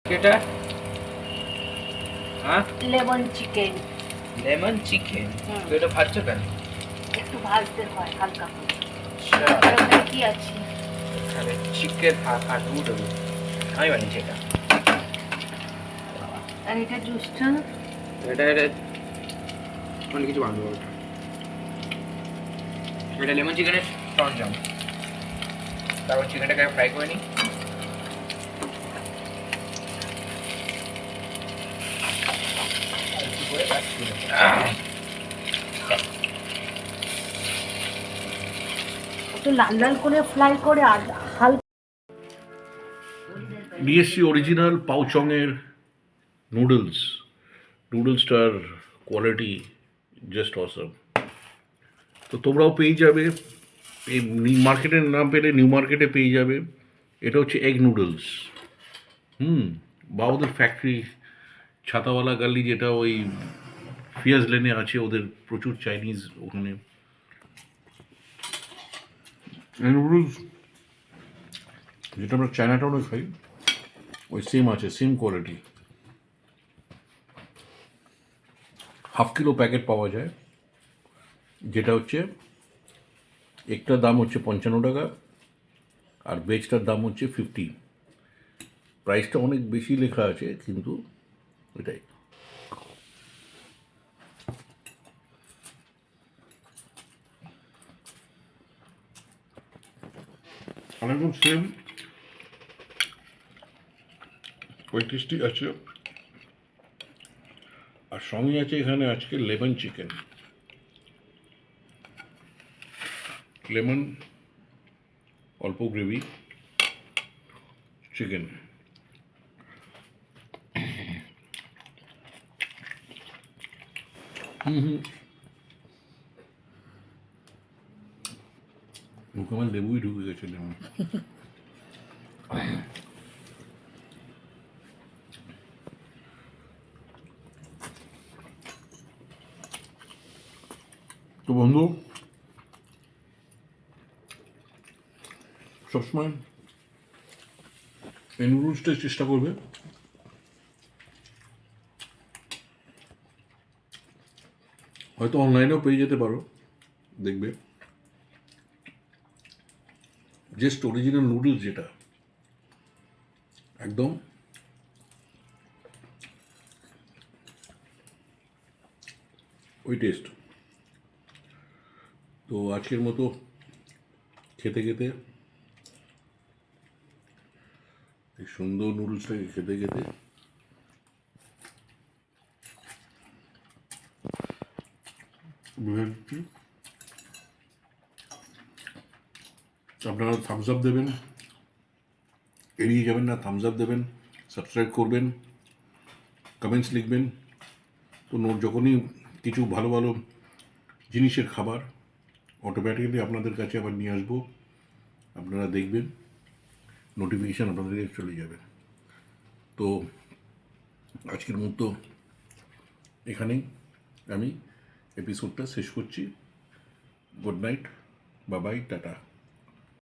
এটা হ্যাঁ lemon chicken lemon chicken হুম। তো এটা ভাজছো কেন? একটু ভাজতে হয় হালকা করে। আচ্ছা, আর ওখানে কি আছে? এখানে চিকেন আর নুডল আমি বানিয়েছি এটা। আর এটা জুসটা এটা এটা অনেক কিছু বানাবো এটা লেমন চিকেনের সরঞ্জাম। তারপর চিকেনটাকে ফ্রাই করে নিই। আর একটু করে ব্যাস তুলে নেব। একটু লাল লাল করে ফ্রাই করে আর হালকা ডিএসসি অরিজিনাল পাউচংয়ের নুডলসটার কোয়ালিটি জাস্ট অসম। তো তোমরাও পেয়ে যাবে, এই মার্কেটের নাম পেলে নিউ মার্কেটে পেয়ে যাবে। এটা হচ্ছে এগ নুডলস। বা ওদের ফ্যাক্টরি ছাতাওয়ালা গালি, যেটা ওই ফিয়াজ লেনে আছে, ওদের প্রচুর চাইনিজ ওখানে। এই নুডলস যেটা আমরা চায়না টাউনে খাই ওই সেম আছে, same quality. Half kilo packet পাওয়া যায়, যেটা হচ্ছে একটার দাম হচ্ছে 55 টাকা আর ভেজটার দাম হচ্ছে 50। প্রাইসটা অনেক বেশি লেখা আছে, কিন্তু এটাই। একদম সেম 35 আছে। আর সঙ্গে আছে এখানে আজকে লেমন চিকেন, লেমন, অল্প গ্রেভি চিকেন। মুখে আমার লেবুই ঢুকে গেছে, লেমন। তো বন্ধু, সবসময় এই নুডলসটাই চেষ্টা করবে। হয়তো অনলাইনেও পেয়ে যেতে পারো, দেখবে জাস্ট অরিজিনাল নুডলস যেটা একদম ওই টেস্ট। তো আজকের মতো খেতে খেতে, এই সুন্দর নুডলসটাকে খেতে খেতে বুঝে দিচ্ছি। আপনারা থামস আপ দেবেন, এড়িয়ে যাবেন না, থামস আপ দেবেন, সাবস্ক্রাইব করবেন, কমেন্টস লিখবেন। তো যখনই কিছু ভালো ভালো জিনিসের খাবার অটোমেটিক্যালি আপনাদের কাছে আবার নিয়ে আসবো, আপনারা দেখবেন, নোটিফিকেশান আপনাদের কাছে চলে যাবে। তো আজকের মতো এখানেই আমি এপিসোডটা শেষ করছি। Good night, bye bye, tata.